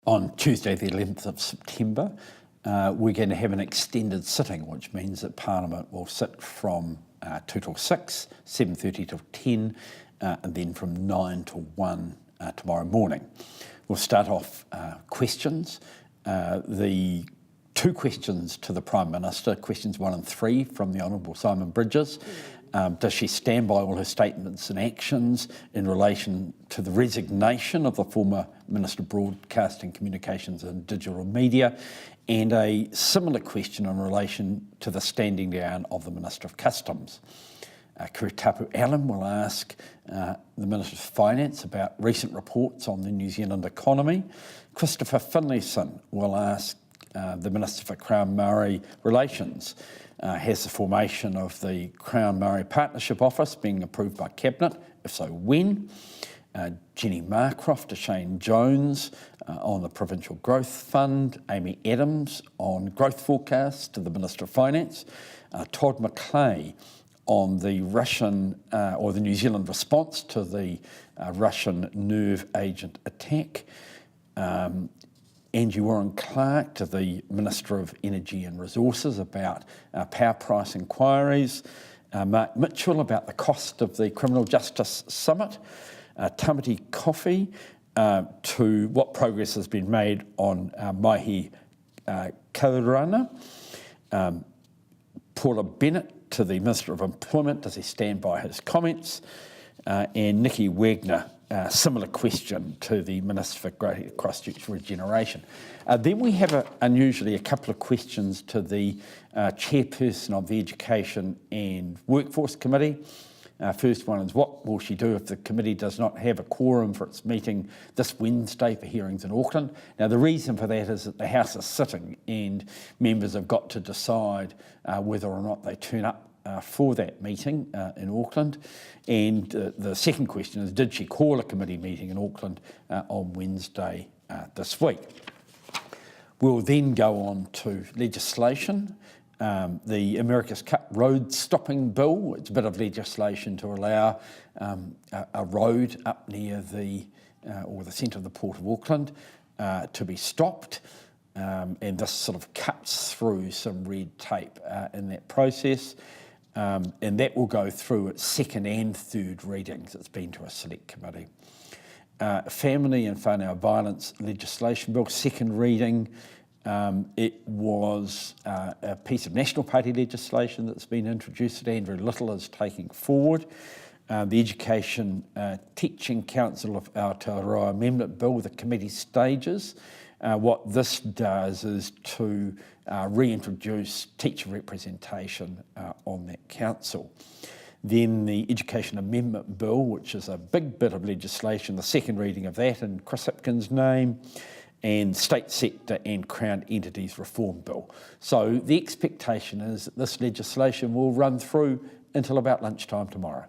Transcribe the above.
On Tuesday the 11th of September, we're going to have an extended sitting, which means that Parliament will sit from 2 till 6, 7:30 till 10, and then from 9 till 1 tomorrow morning. We'll start off questions. The two questions to the Prime Minister, questions 1 and 3 from the Honourable Simon Bridges. Does she stand by all her statements and actions in relation to the resignation of the former Minister of Broadcasting, Communications and Digital Media? And a similar question in relation to the standing down of the Minister of Customs. Kuritapu Allen will ask the Minister of Finance about recent reports on the New Zealand economy. Christopher Finlayson will ask the Minister for Crown Maori Relations. Has the formation of the Crown Maori Partnership Office being approved by Cabinet? If so, when? Jenny Marcroft to Shane Jones on the Provincial Growth Fund. Amy Adams on growth forecasts to the Minister of Finance. Todd McClay on the Russian or the New Zealand response to the Russian nerve agent attack. Angie Warren-Clark to the Minister of Energy and Resources about power price inquiries. Mark Mitchell about the cost of the Criminal Justice Summit. Tamati Coffey to what progress has been made on Mahi Kaurana. Paula Bennett to the Minister of Employment, does he stand by his comments? And Nikki Wagner, similar question to the Minister for Greater Christchurch Regeneration. Then we have unusually a couple of questions to the Chairperson of the Education and Workforce Committee. First one is, what will she do if the committee does not have a quorum for its meeting this Wednesday for hearings in Auckland? Now, the reason for that is that the House is sitting and members have got to decide whether or not they turn up for that meeting in Auckland. And the second question is, did she call a committee meeting in Auckland on Wednesday this week? We'll then go on to legislation. The America's Cup road stopping bill, it's a bit of legislation to allow a road up near the centre of the Port of Auckland to be stopped. And this sort of cuts through some red tape in that process. And that will go through its second and third readings. It's been to a select committee. Family and whānau violence legislation bill, second reading. It was a piece of National Party legislation that's been introduced that Andrew Little is taking forward. The Education Teaching Council of Aotearoa Amendment Bill, the committee stages. What this does is to reintroduce teacher representation on that council. Then the Education Amendment Bill, which is a big bit of legislation, the second reading of that in Chris Hipkins' name, and State Sector and Crown Entities Reform Bill. So the expectation is that this legislation will run through until about lunchtime tomorrow.